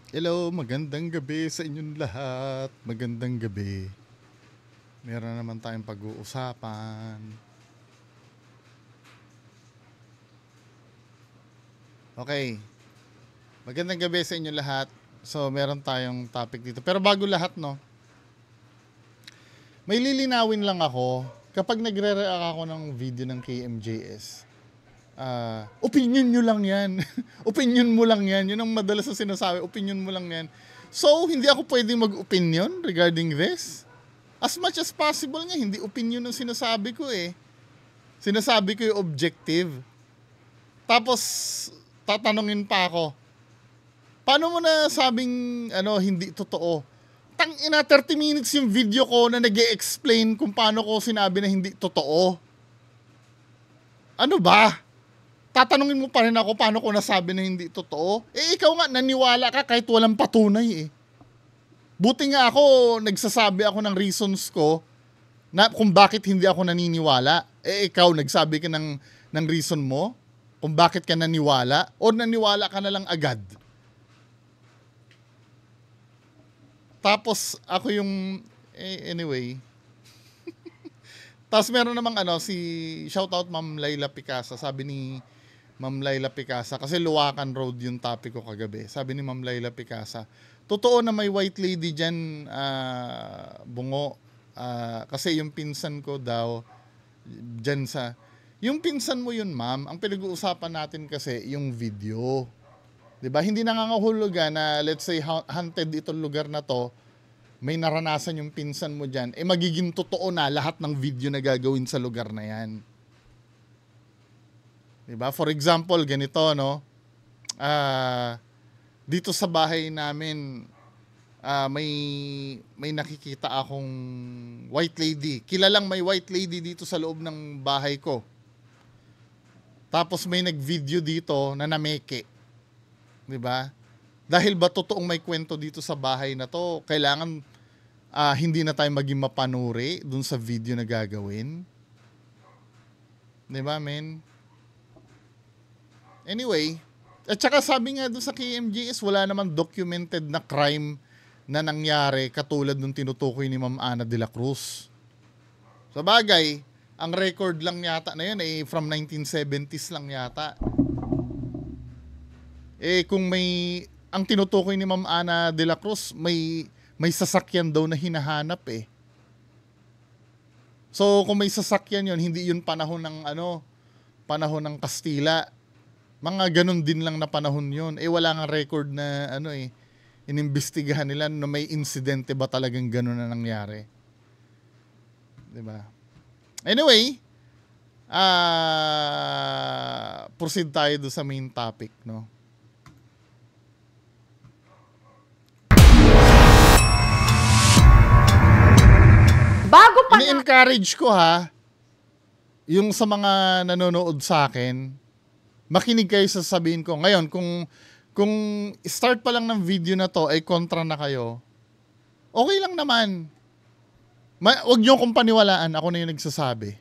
Hello, magandang gabi sa inyong lahat. Magandang gabi. Meron naman tayong pag-uusapan. Okay, magandang gabi sa inyong lahat. So, meron tayong topic dito. Pero bago lahat, no, may lilinawin lang ako. Kapag nagre-react ako ng video ng KMJS, opinion nyo lang yan. Opinion mo lang yan. Yun ang madalas na sinasabi, opinion mo lang yan. So, hindi ako pwedeng mag-opinion regarding this. As much as possible nga, hindi opinion ang sinasabi ko eh. Sinasabi ko yung objective. Tapos, tatanungin pa ako, paano mo na sabing hindi totoo? Tangina, 30 minutes yung video ko na nag-e-explain kung paano ko sinabi na hindi totoo. Ano ba? Tatanungin mo pa rin ako paano ko nasabi na hindi totoo? Eh, ikaw nga, naniwala ka kahit walang patunay eh. Buti nga ako, nagsasabi ako ng reasons ko na kung bakit hindi ako naniniwala. Eh, ikaw, nagsabi ka ng reason mo kung bakit ka naniwala o naniwala ka na lang agad. Tapos, ako yung, anyway. Tapos meron namang si shoutout Ma'am Laila Picasa. Sabi ni Ma'am Laila Picasa, kasi Luwakan Road yung topic ko kagabi. Sabi ni Ma'am Laila Picasa, totoo na may white lady dyan, bungo. Kasi yung pinsan ko daw, dyan sa... Yung pinsan mo yun, ma'am, ang pinag-uusapan natin kasi yung video. 'Di ba? Hindi nangangahulugan na let's say haunted itong lugar na to, may naranasan yung pinsan mo dyan, magiging totoo na lahat ng video na gagawin sa lugar na yan. 'Di ba? For example, ganito, no? Dito sa bahay namin, may nakikita akong white lady. Kilalang may white lady dito sa loob ng bahay ko. Tapos may nag-video dito na nameke. 'Di ba? Dahil ba totoong may kwento dito sa bahay na to, kailangan hindi na tayo maging mapanuri dun sa video na gagawin. 'Di ba, men? Anyway, at saka sabi nga dun sa KMJS, wala namang documented na crime na nangyari katulad nung tinutukoy ni Ma'am Ana de la Cruz. Sa bagay, ang record lang yata na yun from 1970s lang yata. Kung ang tinutukoy ni Ma'am Ana de la Cruz, may sasakyan daw na hinahanap eh. So kung may sasakyan yun, hindi yun panahon ng Kastila. Mga ganun din lang na panahon yun. Wala nga record na inimbestigahan nila na may insidente ba talagang ganun na nangyari. 'Di ba? Anyway, proceed tayo do sa main topic, no? Bago pa na... Ini-encourage ko yung sa mga nanonood sa akin, makinig kayo sa sabihin ko. Ngayon, kung start pa lang ng video na to ay kontra na kayo, okay lang naman. Huwag niyo akong paniwalaan, ako na yung nagsasabi.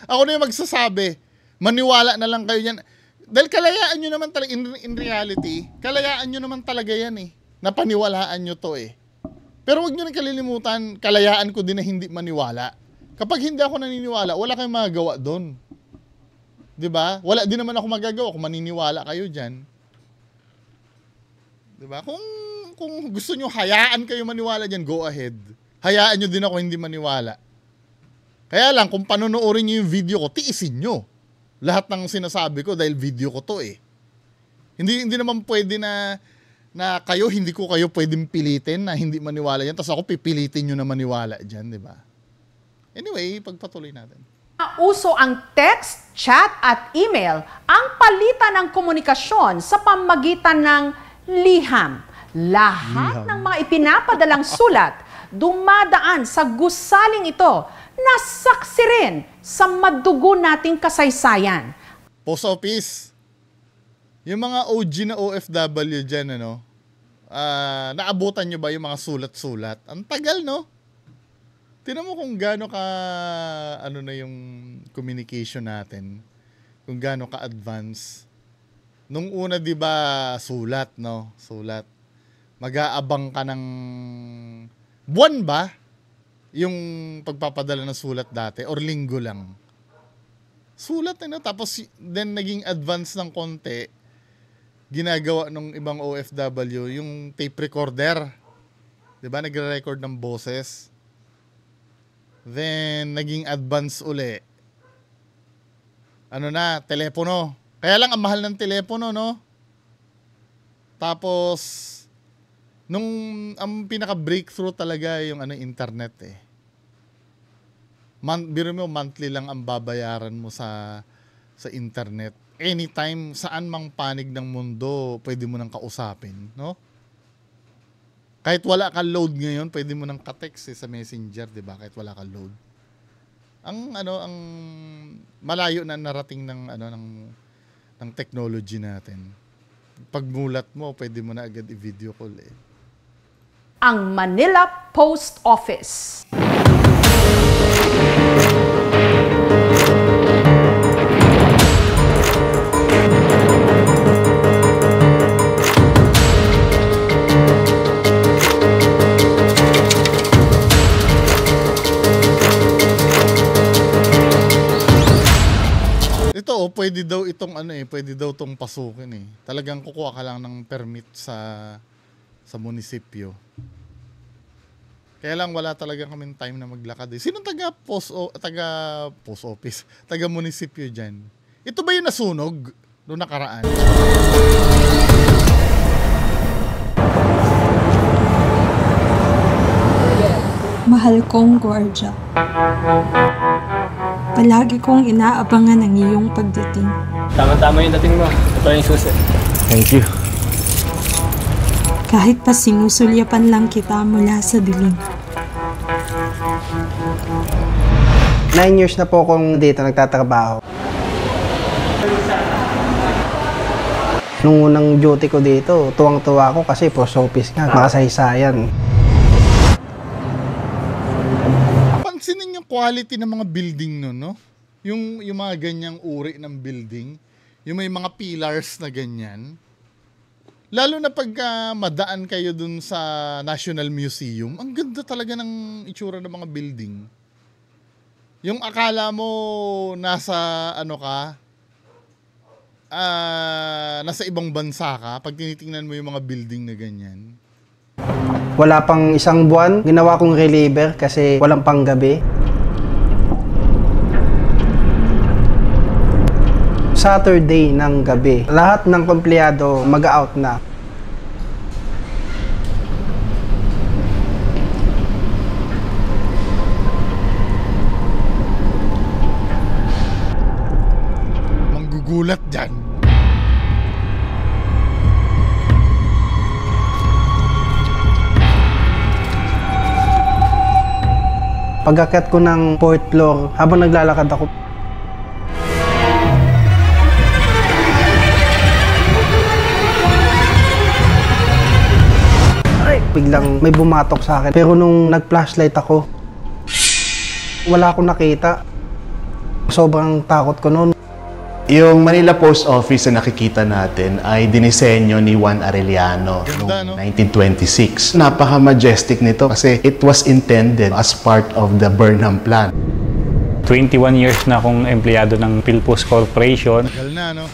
Ako na yung magsasabi. Maniwala na lang kayo yan. Dahil kalayaan nyo naman talaga, in reality, kalayaan nyo naman talaga yan eh. Napaniwalaan nyo to eh. Pero huwag nyo nang kalilimutan, kalayaan ko din na hindi maniwala. Kapag hindi ako naniniwala, wala kayong magagawa doon. 'Di ba? Wala din naman ako magagawa kung maniniwala kayo diyan. 'Di ba? Kung gusto nyo hayaan kayo maniwala diyan, go ahead. Hayaan nyo din ako hindi maniwala. Kaya lang, kung panonoodin nyo yung video ko, tiisin nyo lahat ng sinasabi ko dahil video ko to eh. Hindi naman pwede na kayo, hindi ko kayo pwedeng pilitin na hindi maniwala yan, tapos ako pipilitin nyo na maniwala dyan, di ba? Anyway, pagpatuloy natin. Uso ang text, chat at email ang palitan ng komunikasyon sa pamamagitan ng liham. Lahat ng mga ipinapadalang sulat dumadaan sa gusaling ito na saksi rin sa madugo nating kasaysayan. Post office. Yung mga OG na OFW dyan, naabutan nyo ba yung mga sulat-sulat? Ang tagal, no? Tingnan mo kung gaano ka, na yung communication natin. Kung gaano ka-advance. Nung una, di ba, sulat, no? Sulat. Mag-aabang ka ng buwan ba? Yung pagpapadala ng sulat dati or linggo lang? Sulat, no? Tapos, then naging advance ng konti, ginagawa ng ibang OFW, yung tape recorder. Di ba? Nagre-record ng boses. Then, naging advance uli. Ano na, telepono. Kaya lang ang mahal ng telepono, no? Tapos, ang pinaka-breakthrough talaga yung internet eh. Biro mo, monthly lang ang babayaran mo sa internet. Anytime, saan mang panig ng mundo, pwede mo nang kausapin, no? Kahit wala ka load ngayon, pwede mo nang ka-text sa Messenger, di ba? Kahit wala ka load. Ang malayo na narating ng technology natin. Pagmulat mo, pwede mo na agad i-video call eh. Ang Manila Post Office. Ito, pwede daw itong pwede daw itong pasukin eh. Talagang kukuha ka lang ng permit sa munisipyo. Kaya lang wala talaga kaming time na maglakad eh. Sinong taga post office, taga munisipyo dyan? Ito ba yung nasunog noong nakaraan? Mahal kong Guardia. Palagi kong inaabangan ang iyong pagdating. Tama-tama yung dating mo. Ito yung susi. Thank you. Kahit pa sinusulyapan lang kita mula sa dilim. 9 years na po akong dito nagtatrabaho. Nung unang duty ko dito, tuwang-tuwa ako kasi post office nga, makasaysayan. Pansinin yung quality ng mga building nun, no? Yung mga ganyang uri ng building, yung may mga pillars na ganyan. Lalo na pagka madaan kayo dun sa National Museum, ang ganda talaga ng itsura ng mga building. Yung akala mo nasa nasa ibang bansa ka, pag tinitingnan mo yung mga building na ganyan. Wala pang isang buwan, ginawa kong reliever kasi walang panggabi. Saturday ng gabi, lahat ng empleyado mag-out na. Manggugulat dyan. Pag-akyat ko ng 4th floor, habang naglalakad ako, biglang may bumatok sa akin. Pero nung nag-flashlight ako, wala akong nakita. Sobrang takot ko noon. Yung Manila Post Office na nakikita natin ay dinisenyo ni Juan Arellano noong 1926. Napaka-majestic nito kasi it was intended as part of the Burnham Plan. 21 years na akong empleyado ng PhilPost Corporation. Tagal na, no?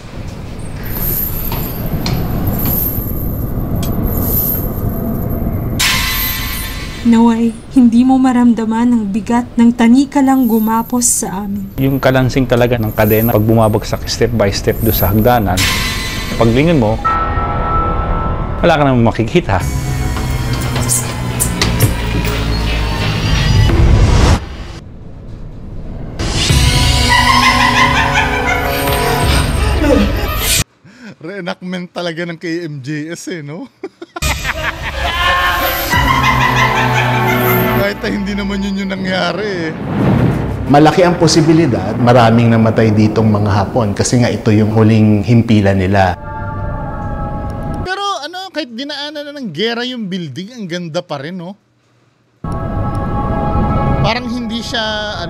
Naway, hindi mo maramdaman ang bigat ng tanika lang gumapos sa amin. Yung kalansing talaga ng kadena, pag bumabagsak step by step doon sa hagdanan, paglingon mo, wala ka naman makikita. Reenactment talaga ng KMJS eh, no? Kahit na hindi naman yun yung nangyari eh. Malaki ang posibilidad, maraming namatay ditong mga Hapon kasi nga ito yung huling himpilan nila. Pero kahit dinaanan na ng gera yung building, ang ganda pa rin, no? Parang hindi siya,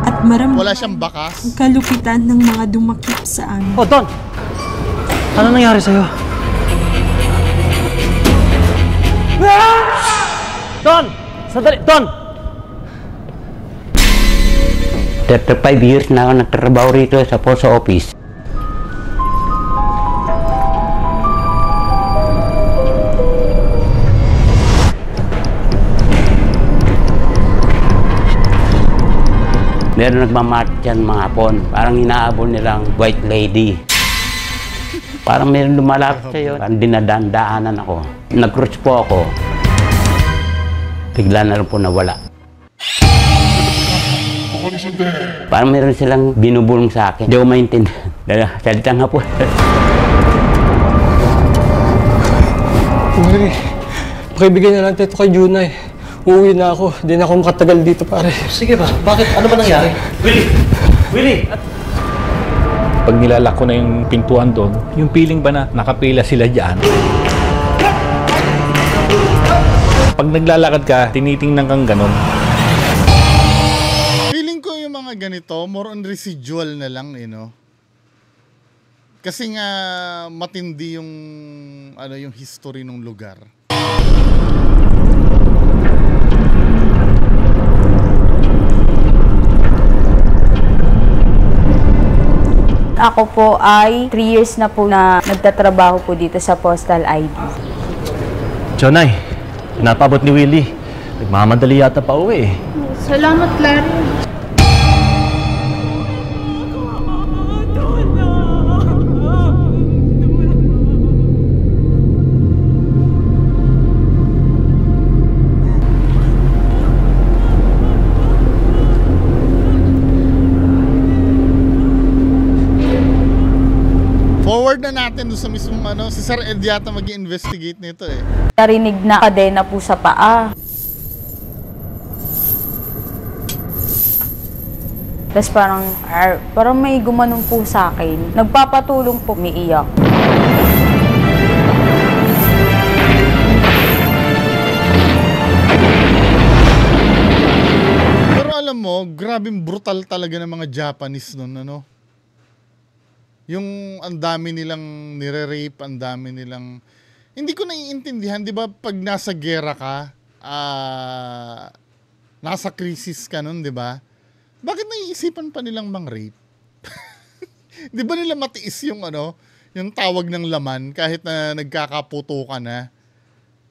At wala siyang bakas. ang kalupitan ng mga dumakip sa amin. Oh, Don! Ano nangyari sa'yo? Don! Sandali! Don! 35 years na ako nagtrabaho rito sa post office. Meron nagmamarch dyan mga hapon. Parang hinahabol nilang white lady. Parang meron lumalapit sa'yo. Parang dinadaan-daanan ako. Nag-cruise po ako. Bigla na lang po nawala. Parang meron silang binubulong sa akin. Hindi ko maintindihan. Salita nga po. Pare, pakibigay na lang ito kay Junay. Uuwi na ako. Hindi na ako makatagal dito, pare. Sige ba? Bakit? Ano ba nangyari? Willie! Willie! Pag nilalak ko na yung pintuan doon, yung feeling ba na nakapila sila dyan? Pag naglalakad ka, tinitingnan kang ganon. Feeling ko yung mga ganito, more on residual na lang, Kasi nga matindi yung history ng lugar. Ako po ay 3 years na po na nagtatrabaho po dito sa Postal ID. Jonay, pinapabot ni Willie. Nagmamadali yata pa uwi. Salamat, Larry. Forward na natin doon sa mismong si Sir Ed yata mag-i-investigate nito eh. Narinig na kadena po sa paa. Tapos parang may gumanong po sa akin. Nagpapatulong po, umiiyak. Pero alam mo, grabing brutal talaga ng mga Japanese noon, Yung ang dami nilang nire-rape, ang dami nilang... Hindi ko naiintindihan, di ba, pag nasa gera ka, nasa krisis ka nun, di ba? Bakit naiisipan pa nilang mang-rape? Di ba nila matiis yung yung tawag ng laman kahit na nagkakaputo ka na?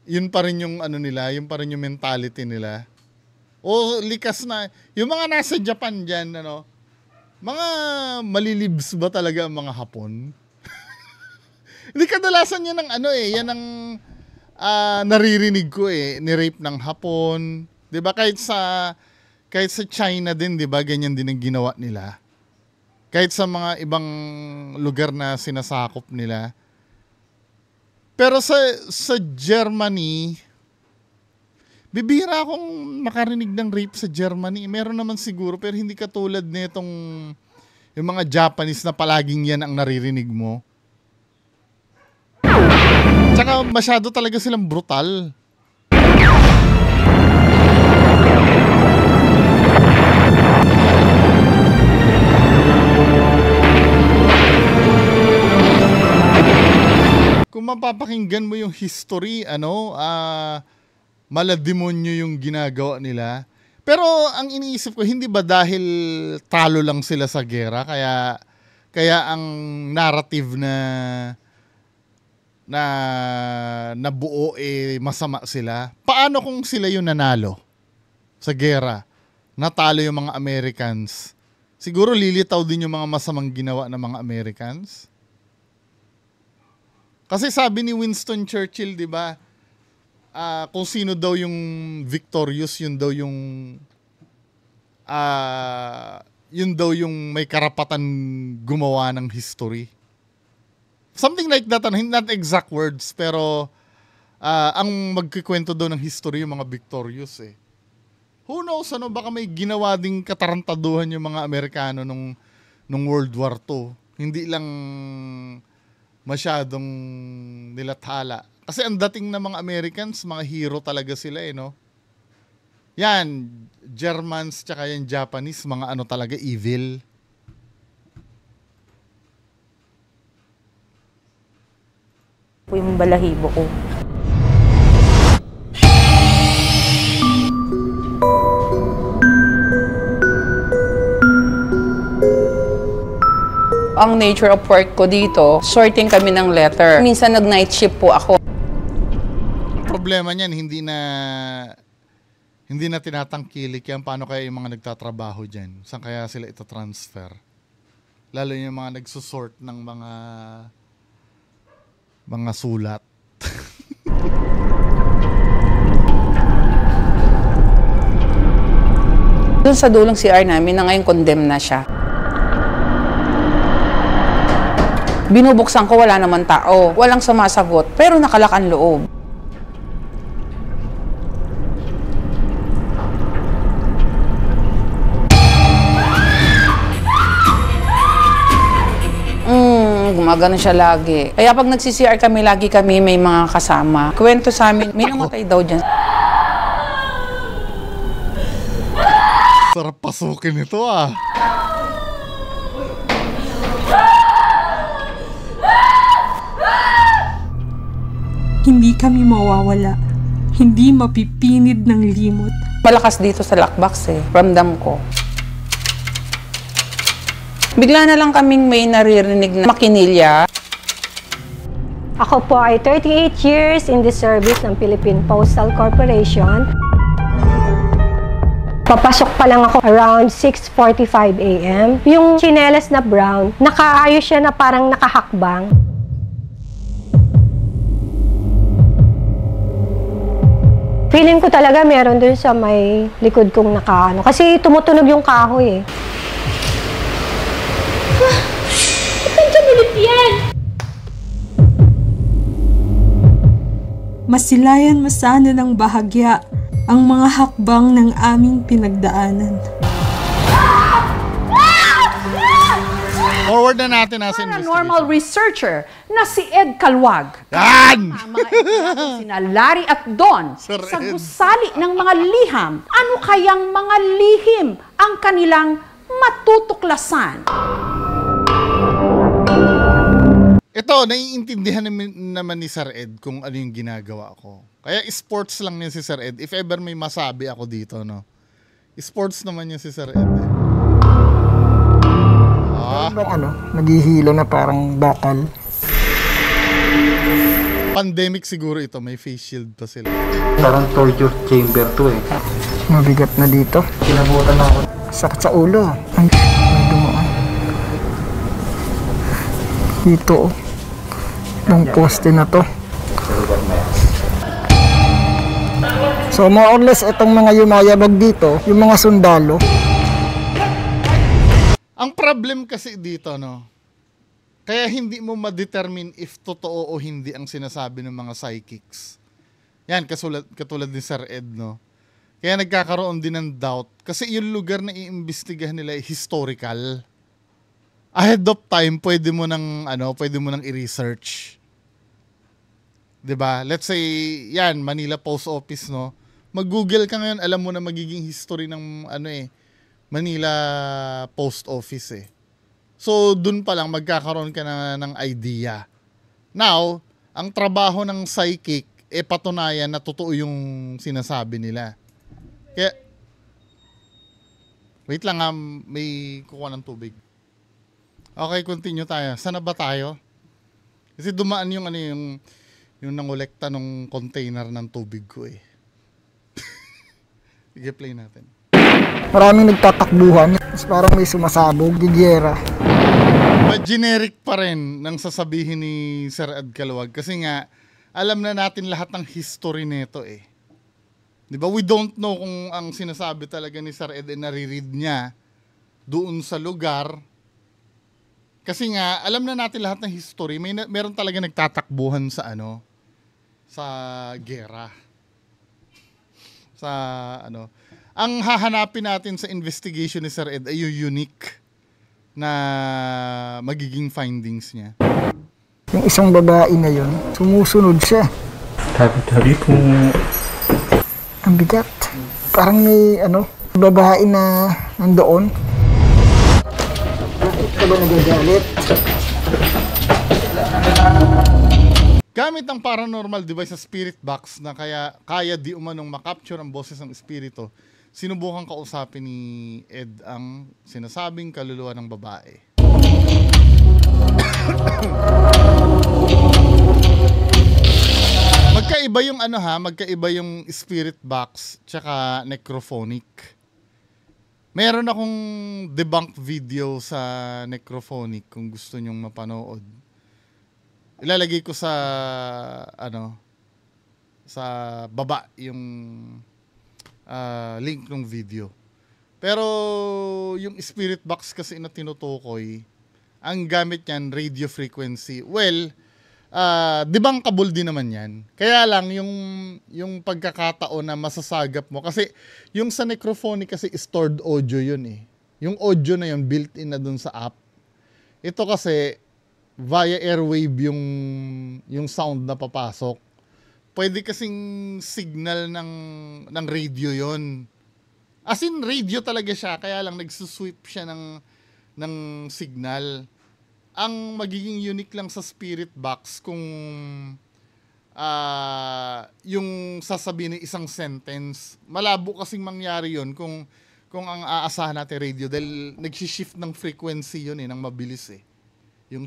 Yun pa rin yung nila, yun pa rin yung mentality nila. O likas na, yung mga nasa Japan dyan, mga malilibs ba talaga ang mga Hapon? Hindi kadalasan yan ng yan ang naririnig ko ni-rape ng Hapon. 'Di ba kahit sa China din, 'di ba? Ganyan din ang ginawa nila. Kahit sa mga ibang lugar na sinasakop nila. Pero sa Germany, bibihira akong makarinig ng rape sa Germany. Meron naman siguro, pero hindi katulad nitong yung mga Japanese na palaging yan ang naririnig mo. Tsaka masyado talaga silang brutal. Kung mapapakinggan mo yung history, malademonyo yung ginagawa nila. Pero ang iniisip ko, hindi ba dahil talo lang sila sa gera, kaya ang narrative na nabuo masama sila? Paano kung sila yung nanalo sa gera? Natalo yung mga Americans. Siguro lilitaw din yung mga masamang ginawa ng mga Americans. Kasi sabi ni Winston Churchill, di ba? Kung sino daw yung victorious, yun daw yung may karapatan gumawa ng history. Something like that, not exact words, pero ang magkikwento daw ng history yung mga victorious Who knows, baka may ginawa ding katarantaduhan yung mga Amerikano nung World War II. Hindi lang masyadong nilathala. Kasi ang dating ng mga Americans, mga hero talaga sila Yan, Germans tsaka yung Japanese, mga talaga, evil. Po yung balahibo ko. Ang nature of work ko dito, sorting kami ng letter. Minsan nag-night shift po ako. Problema niyan, hindi na tinatangkilik yan. Paano kaya yung mga nagtatrabaho dyan? Saan kaya sila ito transfer? Lalo yung mga nagsusort ng mga sulat. Doon sa dulong CR namin na ngayon condemn na siya. Binubuksan ko, wala naman tao. Walang sumasagot, pero nakalak ang loob. Gumagano siya lagi. Kaya pag nagsi-CR kami, lagi kami may mga kasama. Kwento sa amin, may namatay daw dyan. Sarap pasukin ito ah. Hindi kami mawawala. Hindi mapipinid ng limot. Malakas dito sa lockbox eh. Ramdam ko. Bigla na lang kaming may naririnig na makinilya. Ako po ay 38 years in the service ng Philippine Postal Corporation. Papasok pa lang ako around 6:45 a.m. Yung tsinelas na brown, nakaayos siya na parang nakahakbang. Feeling ko talaga meron dun sa may likod kong nakaano. Kasi tumutunog yung kahoy eh. Masilayan masana ng bahagya ang mga hakbang ng aming pinagdaanan. Forward na natin nasa paranormal researcher na si Ed Calwag. Yan! Ang mga ito sina Larry at Don sa gusali ng mga liham. Ano kayang mga lihim ang kanilang matutuklasan? Ito, naiintindihan naman ni Sir Ed kung ano yung ginagawa ko. Kaya sports lang niya si Sir Ed. If ever may masabi ako dito, no? Sports naman niya si Sir Ed. Naghihilo na parang bakal. Pandemic siguro ito, may face shield pa sila. Parang torture chamber to eh. Mabigat na dito. Kinabutan na ako. Sakit sa ulo. Ay, may dumaan. Dito oh. Yung poste na to. So more or less itong mga yumayabag dito, yung mga sundalo. Ang problem kasi dito, no? Kaya hindi mo ma-determine if totoo o hindi ang sinasabi ng mga psychics. Yan, katulad ni Sir Ed, no? Kaya nagkakaroon din ng doubt. Kasi yung lugar na iimbestigahan nila ay historical. Ahead of time, pwede mo nang i-research. 'Di ba? Let's say, yan, Manila Post Office, no? Mag-Google ka ngayon, alam mo na magiging history ng Manila Post Office eh. So, dun pa lang magkakaroon ka na ng idea. Now, ang trabaho ng psychic patunayan na totoo yung sinasabi nila. Kaya wait lang, may kukuha ng tubig. Okay, continue tayo. Sana ba tayo? Kasi dumaan yung nangolekta ng container ng tubig ko eh. Sige, play natin. Maraming nagtatakbuhan. Parang may sumasabog, gigera. But generic pa rin nang sasabihin ni Sir Ed Calwag. Kasi nga, alam na natin lahat ng history nito eh. Diba? We don't know kung ang sinasabi talaga ni Sir Ed ay nare-read niya doon sa lugar. Kasi nga, alam na natin lahat ng history. Meron talaga nagtatakbuhan sa sa gera. Ang hahanapin natin sa investigation ni Sir Ed ay yung unique na magiging findings niya. Yung isang babae na yun, sumusunod siya. Tabi po. Ang bigat. Parang may babae na nandoon. Bakit ka ba nagagalit? Gamit ang paranormal device sa spirit box na kaya di umanong makapture ang boses ng espiritu, sinubukan kausapin ni Ed ang sinasabing kaluluwa ng babae. Magkaiba yung magkaiba yung spirit box tsaka necrophonic. Meron akong debunk video sa necrophonic kung gusto nyong mapanood. Ilalagay ko sa sa baba yung link ng video. Pero yung spirit box kasi na tinutukoy, ang gamit niyan radio frequency. Well, debunkable din naman yan. Kaya lang yung pagkakataon na masasagap mo kasi yung sa necrophonic kasi stored audio yun eh. Yung audio na yun built-in na dun sa app. Ito kasi via airwave yung sound na papasok. Pwede kasing signal ng radio yon. As in radio talaga siya, kaya lang nagsusweep siya ng signal. Ang magiging unique lang sa spirit box kung yung sasabihin ng isang sentence. Malabo kasing mangyari yon kung ang aasahan natin radio dahil nag-shift ng frequency yun ng mabilis eh. Yung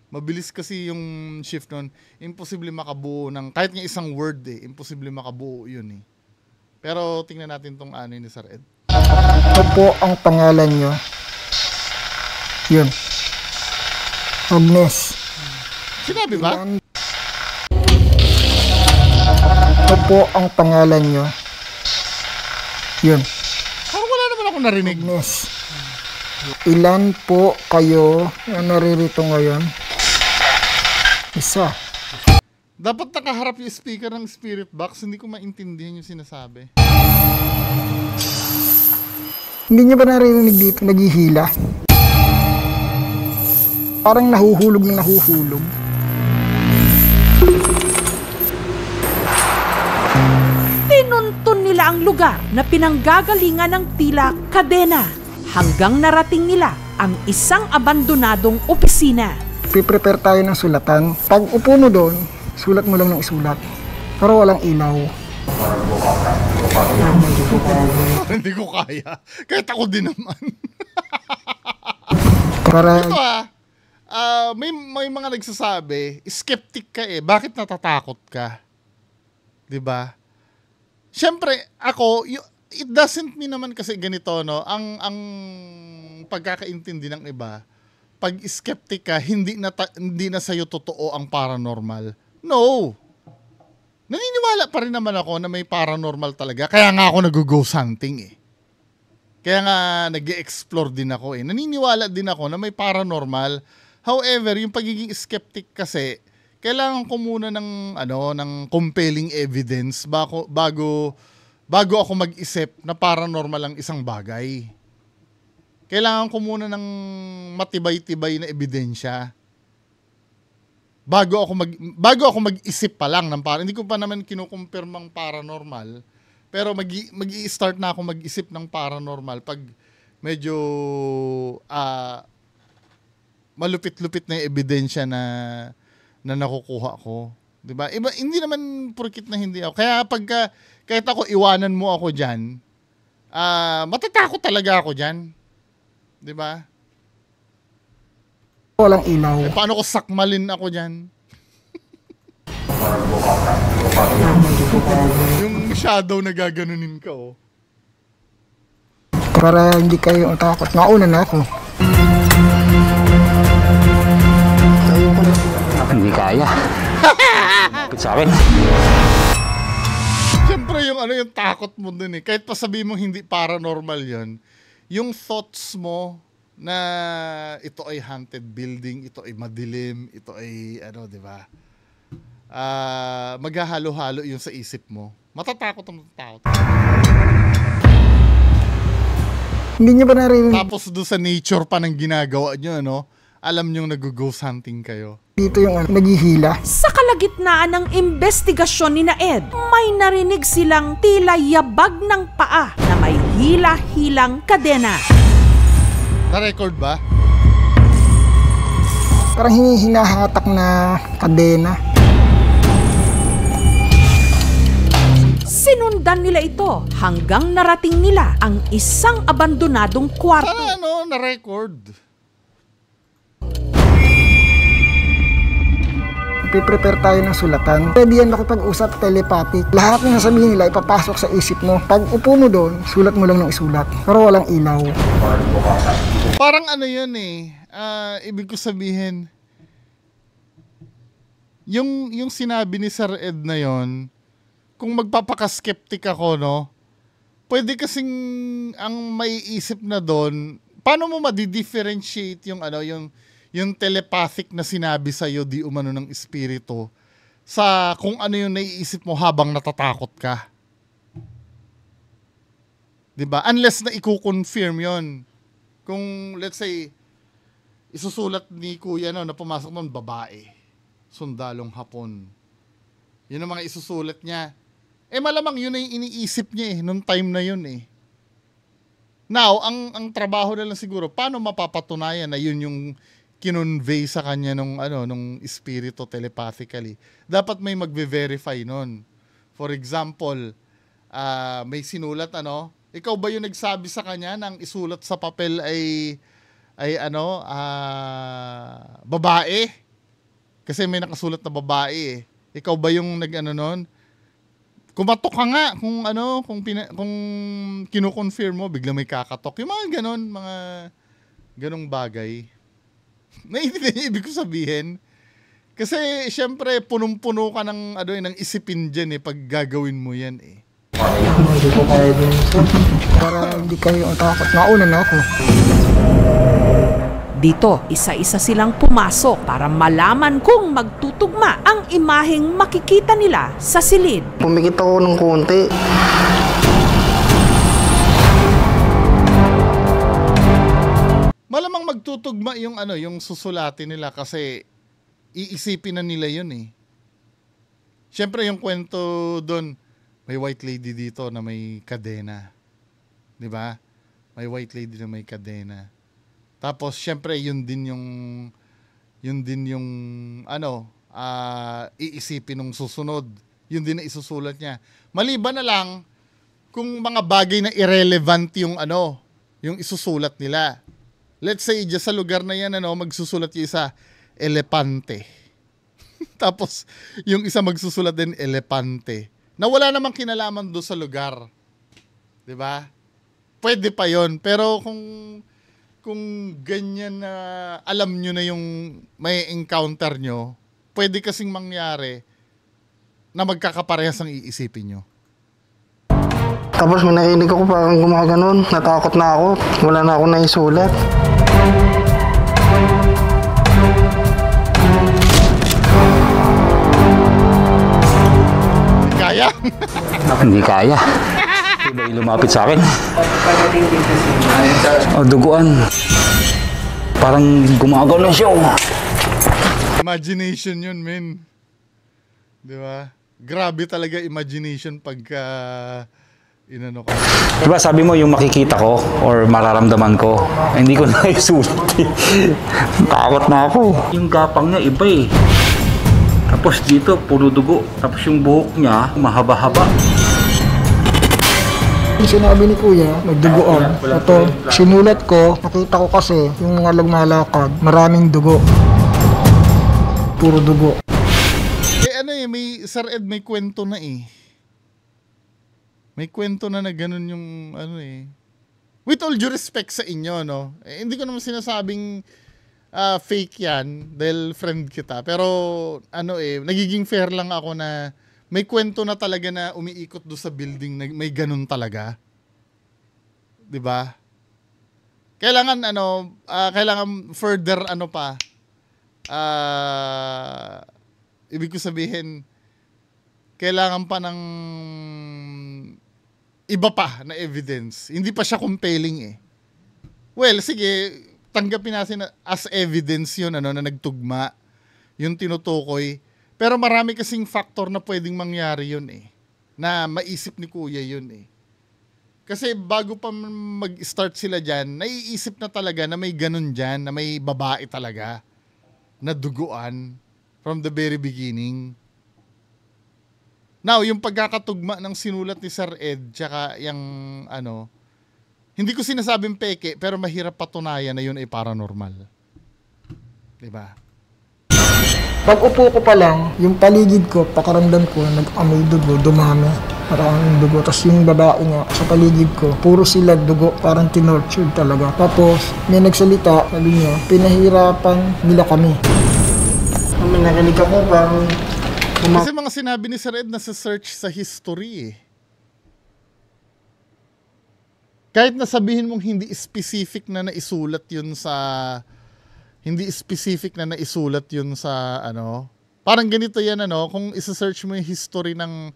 mabilis kasi yung shift nun, imposible makabuo ng kahit nga isang word eh, imposible makabuo yun eh. Pero tingnan natin tong ni Sir Ed. Ito po ang pangalan nyo. Yun. Agnes. Sinabi ba? Ito po ang pangalan nyo. Yun. Parang wala naman ako narinig. Agnes. Ilan po kayo na naririto ngayon? Isa. Dapat nakaharap yung speaker ng spirit box, hindi ko maintindihan yung sinasabi. Hindi nyo ba naririnig dito? Naghihila? Parang nahuhulog na nahuhulog. Tinuntun nila ang lugar na pinanggagalingan ng tila kadena hanggang narating nila ang isang abandonadong opisina. Piprepare tayo ng sulatan. Pag upo mo doon, sulat mo lang ng isulat. Pero walang ilaw. Hindi ko kaya. Kahit ako din naman. Para... Ito may mga nagsasabi, skeptic ka eh. Bakit natatakot ka? 'Di ba? Siyempre, ako, it doesn't mean naman kasi ganito, no? Ang pagkakaintindi ng iba, pag skeptic ka, hindi na sa'yo totoo ang paranormal. No! Naniniwala pa rin naman ako na may paranormal talaga. Kaya nga ako nag-ghost hunting eh. Kaya nga nag-explore din ako eh. Naniniwala din ako na may paranormal. However, yung pagiging skeptic kasi, kailangan ko muna ng compelling evidence bago ako mag-isip na paranormal ang isang bagay. Kailangan ko muna ng matibay-tibay na ebidensya. Bago ako mag-isip pa lang ng hindi ko pa naman kinukumpirmang paranormal, pero mag-i-start na ako mag-isip ng paranormal pag medyo malupit-lupit na ebidensya na nakukuha ko. 'Di ba? Hindi naman porkit na hindi ako. Kaya kahit ako iwanan mo ako diyan, matatakot talaga ako diyan. 'Di ba? Walang ilaw. Paano ko sakmalin ako diyan? Yung shadow na gaganunin ka oh. Para hindi kayo takot. Nauna na ako. Hindi kaya. Kapit sa akin. Siyempre yung takot mo dun eh. Kahit pa sabihin mo hindi paranormal yon, yung thoughts mo na ito ay haunted building, ito ay madilim, ito ay di ba? Maghahalo-halo yung sa isip mo. Matatakot. Hindi niyo ba narinig? Tapos doon sa nature pa ng ginagawa nyo, alam nyo nag-ghost hunting kayo. Dito yung naghihila. Sa kalagitnaan ng investigasyon ni Ed, may narinig silang tila yabag ng paa na may hila-hilang kadena. Na-record ba? Parang hinahatak na kadena. Sinundan nila ito hanggang narating nila ang isang abandonadong kwarto. Sana na-record. Prepare tayo ng sulatan. Pwede yan makipag-usap telepathic. Lahat ng sasabihin nila ipapasok sa isip mo. Pag upo mo doon, sulat mo lang ng isulat. Pero walang ilaw. Parang yun ibig ko sabihin, yung sinabi ni Sir Ed na yon, kung magpapaka-skeptic ako, no, pwede kasing ang maiisip na doon, paano mo ma-differentiate yung telepathic na sinabi sa'yo di umano ng espiritu sa kung ano yung naiisip mo habang natatakot ka. Diba? Unless na i-confirm yon. Kung let's say, isusulat ni Kuya na pumasok nun, babae, sundalong Hapon. Yun ang mga isusulat niya. Malamang yun na yung iniisip niya nung time na yun Now, ang trabaho na lang siguro, paano mapapatunayan na yun yung kinonvey sa kanya nung espiritu telepathically. Dapat may magbe-verify nun. For example, may sinulat ikaw ba yung nagsabi sa kanya nang isulat sa papel ay babae? Kasi may nakasulat na babae Ikaw ba yung nun? Kumatok ka nga kung kino-confirm mo, bigla may kakatok. Yung mga ganong bagay. Naiintindihan niyo ibig ko sabihin? Kasi syempre punong-puno ka ng isipin diyan pag gagawin mo yan Hindi ko kaya din. Para hindi kayo takot. Nauna na ako. Dito, isa-isa silang pumasok para malaman kung magtutugma ang imaheng makikita nila sa silid. Pumikit ako ng konti. Malamang magtutugma yung susulatin nila kasi iisipin na nila yun Siyempre yung kwento doon, may white lady dito na may kadena. 'Di ba? May white lady na may kadena. Tapos syempre yun din yung iisipin ng susunod. Yun din na isusulat niya. Maliban na lang kung mga bagay na irrelevant yung isusulat nila. Let's say dyan sa lugar na yan magsusulat yung isa elepante. Tapos yung isa magsusulat din elepante. Na wala namang kinalaman doon sa lugar. 'Di ba? Pwede pa 'yon, pero kung ganyan na alam nyo na yung may encounter nyo, pwede kasing mangyari na magkakaparehas ang iisipin nyo. Tapos may narinig ako parang gumaganon. Natakot na ako. Wala na ako naisulat. Kaya? Hindi kaya. Iba yung lumapit sa akin. Duguan. Parang gumagano siya. Imagination yun, men. Di ba? Grabe talaga imagination pagka inano ko. Diba sabi mo yung makikita ko or mararamdaman ko, hindi ko na isulat. Takot na ako. Yung gapang niya iba Tapos dito puro dugo. Tapos yung buhok niya mahaba-haba. Sinabi ni Kuya, nagdugoan. Ito, sinulat ko, nakita ko kasi yung mga lumalakad, maraming dugo. Puro dugo. Sir Ed, may kwento na May kwento na ganun yung With all due respect sa inyo, hindi ko naman sinasabing fake yan dahil friend kita. Pero nagiging fair lang ako na may kwento na talaga na umiikot do sa building na may ganun talaga. 'Di ba? Kailangan kailangan further ibig ko sabihin kailangan pa ng iba pa na evidence. Hindi pa siya compelling Well, sige, tanggapin natin as evidence 'yun na nagtugma, yung tinutukoy. Pero marami kasing factor na pwedeng mangyari 'yun na maisip ni Kuya 'yun Kasi bago pa mag-start sila diyan, naiisip na talaga na may ganun diyan, na may babae talaga. na duguan from the very beginning. Now, yung pagkakatugma ng sinulat ni Sir Ed tsaka yung ano, hindi ko sinasabing peke, pero mahirap patunayan na yun ay paranormal. Diba? Pag upo ko pa lang, yung paligid ko, pakaramdam ko, nag-amoy dugo, dumami. Maraming dugo. Tapos yung babae nga sa paligid ko, puro sila dugo, parang tinortured talaga. Tapos may nagsalita, sabi niya, pinahirapan nila kami. May narinig ako, parang kasi mga sinabi ni Sir Ed na sa search sa history eh. Kahit nasabihin mong hindi specific na naisulat yun sa ano, parang ganito yan ano, kung isa-search mo yung history ng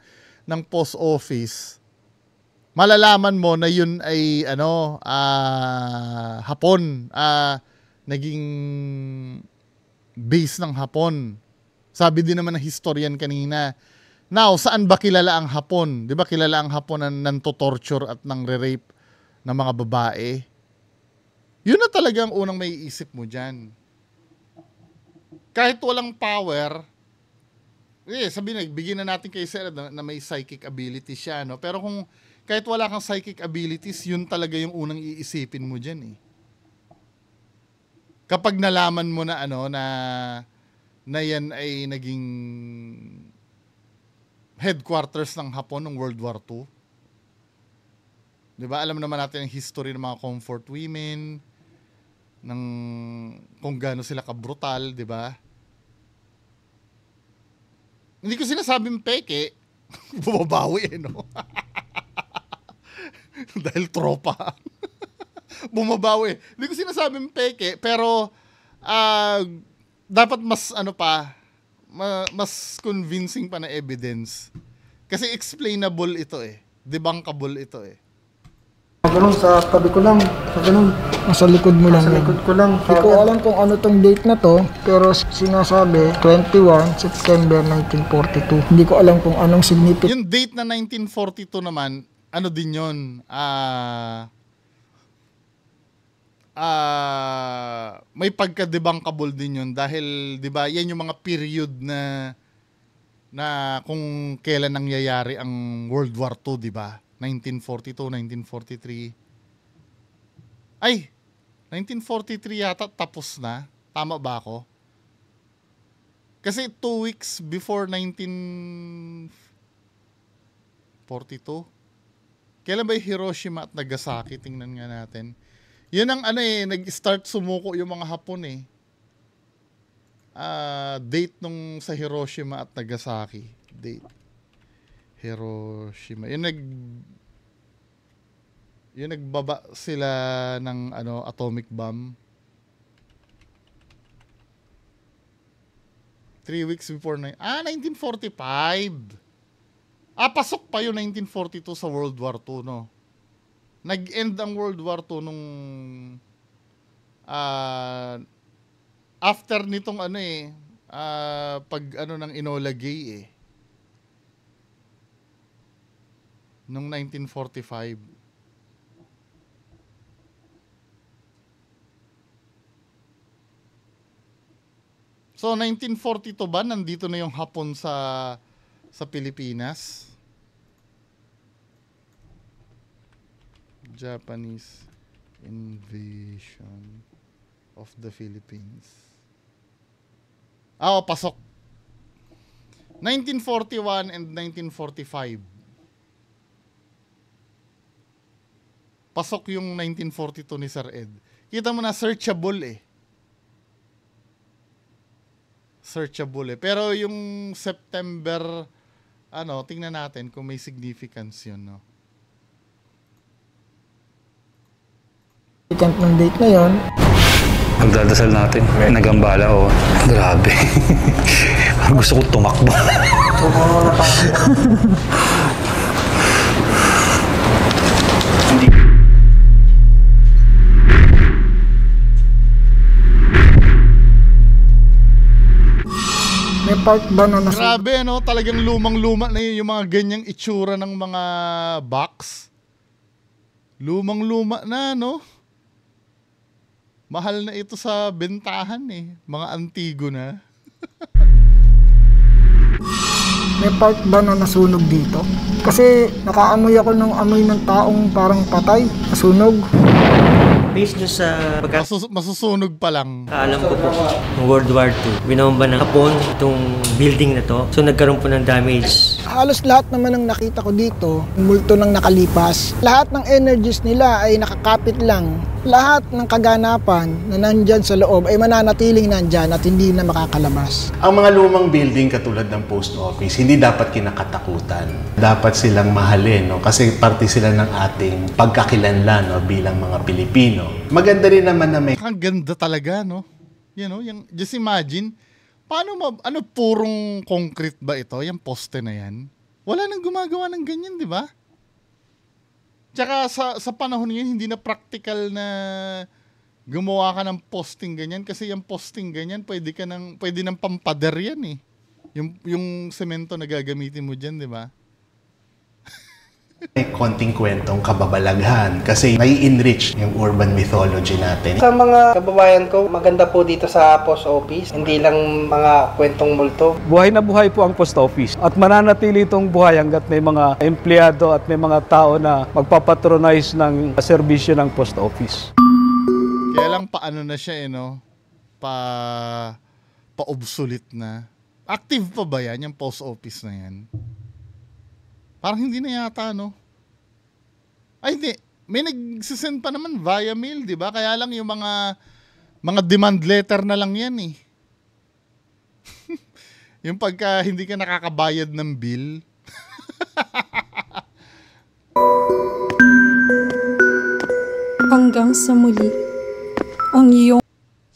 post office, malalaman mo na yun ay ano, Hapon, naging base ng Hapon. Sabi din naman ng historian kanina. Now, saan ba kilala ang Hapon? 'Di ba kilala ang Hapon na nanto-torture at nang re-rape ng mga babae? Yun na talaga ang unang may iisip mo diyan. Kahit walang power, sabihin na, bigyan na natin kay Sir na may psychic ability siya, no? Pero kung kahit wala kang psychic abilities, yun talaga yung unang iisipin mo diyan eh. Kapag nalaman mo na ano na yan ay naging headquarters ng Hapon ng World War II. Diba? Alam naman natin ang history ng mga comfort women, ng kung gaano sila kabrutal, diba? Hindi ko sinasabing peke, bumabawi eh, no? Dahil tropa. Bumabawi. Hindi ko sinasabing peke, pero dapat mas ano pa, mas convincing pa na evidence. Kasi explainable ito eh. Debunkable ito eh. Ganun sa tabi ko lang, ganun. Nasa likod mo lang. Nasa likod ko lang. Hindi ko alam kung ano tong date na to, pero sinasabi 21 September 1942. Hindi ko alam kung anong significance. Yung date na 1942 naman, ano din yun? May pagka-debunkable din yun dahil 'di ba yan yung mga period na kung kailan nangyayari ang World War II, 'di ba? 1942, 1943. Ay, 1943 yata tapos na. Tama ba ako? Kasi 2 weeks before 1942. Kailan ba yung Hiroshima at Nagasaki? Tingnan nga natin. Yun ang ano eh, nag-start sumuko yung mga Hapon eh. Date nung sa Hiroshima at Nagasaki. Date. Hiroshima. Yung nagbaba sila ng ano, atomic bomb. 3 weeks before 1945. Pasok pa yung 1942 sa World War II, no? Nag-end ang World War II nung after nitong ano eh, pag ano ng Enola Gay eh. Nung 1945. So 1942 ba nandito na yung Hapon sa Pilipinas? Japanese invasion of the Philippines. Pasok. 1941 and 1945. Pasok yung 1942 ni Sir Ed. Kita mo na searchable eh. Searchable eh. Pero yung September, tingnan natin kung may significance yun, no? Ng date na yun. Magdadasal natin. Nagambala o. Grabe. Gusto ko tumakbo. May part ba na nasa... Grabe, no? Talagang lumang-luma na yung mga ganyang itsura ng mga box. Lumang-luma na, no? Mahal na ito sa bentahan eh. Mga antigo na. May part ba na nasunog dito? Kasi nakaamoy ako ng amoy ng taong parang patay, nasunog. Based dun sa masusunog pa lang. Alam ko po, ng World War II, binomba ng Hapon itong building na to. So nagkaroon po ng damage. Halos lahat naman ng nakita ko dito, multo ng nakalipas. Lahat ng energies nila ay nakakapit lang. Lahat ng kaganapan na nandyan sa loob ay mananatiling nandyan at hindi na makakalabas. Ang mga lumang building katulad ng post office, hindi dapat kinakatakutan. Dapat silang mahalin, no? Kasi parte sila ng ating pagkakilanlan, no? Bilang mga Pilipino. Maganda rin naman na may... Ang ganda talaga, no? You know, just imagine, paano purong concrete ba ito? Yung poste na yan? Wala nang gumagawa ng ganyan, di ba? Tsaka sa panahon ngayon, hindi na practical na gumawa ka ng posting ganyan kasi yung posting ganyan, pwede nang pampader yan eh. Yung semento na gagamitin mo dyan, di ba? May konting kwentong kababalaghan kasi nai-enrich yung urban mythology natin. Sa mga kababayan ko, maganda po dito sa post office. Hindi lang mga kwentong multo. Buhay na buhay po ang post office. At mananatili itong buhay hanggat may mga empleyado at may mga tao na magpapatronize ng serbisyo ng post office. Kaya lang paano na siya pa-obsolete na. Active pa ba yan, yung post office na yan? Parang hindi na yata, no? Ay, hindi. May nagsisend pa naman via mail, di ba? Kaya lang yung mga demand letter na lang yan, eh. Yung pagka hindi ka nakakabayad ng bill. Hanggang sa muli, ang iyong...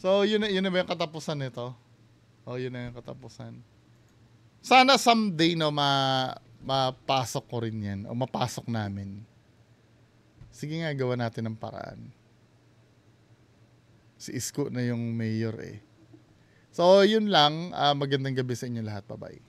So, yun na ba yung katapusan nito? Oh, yun na yung katapusan. Sana someday, no, mapasok ko rin yan o mapasok namin. Sige nga, gawa natin ng paraan. Si Isko na yung mayor eh. So, yun lang. Magandang gabi sa inyo lahat. Bye-bye.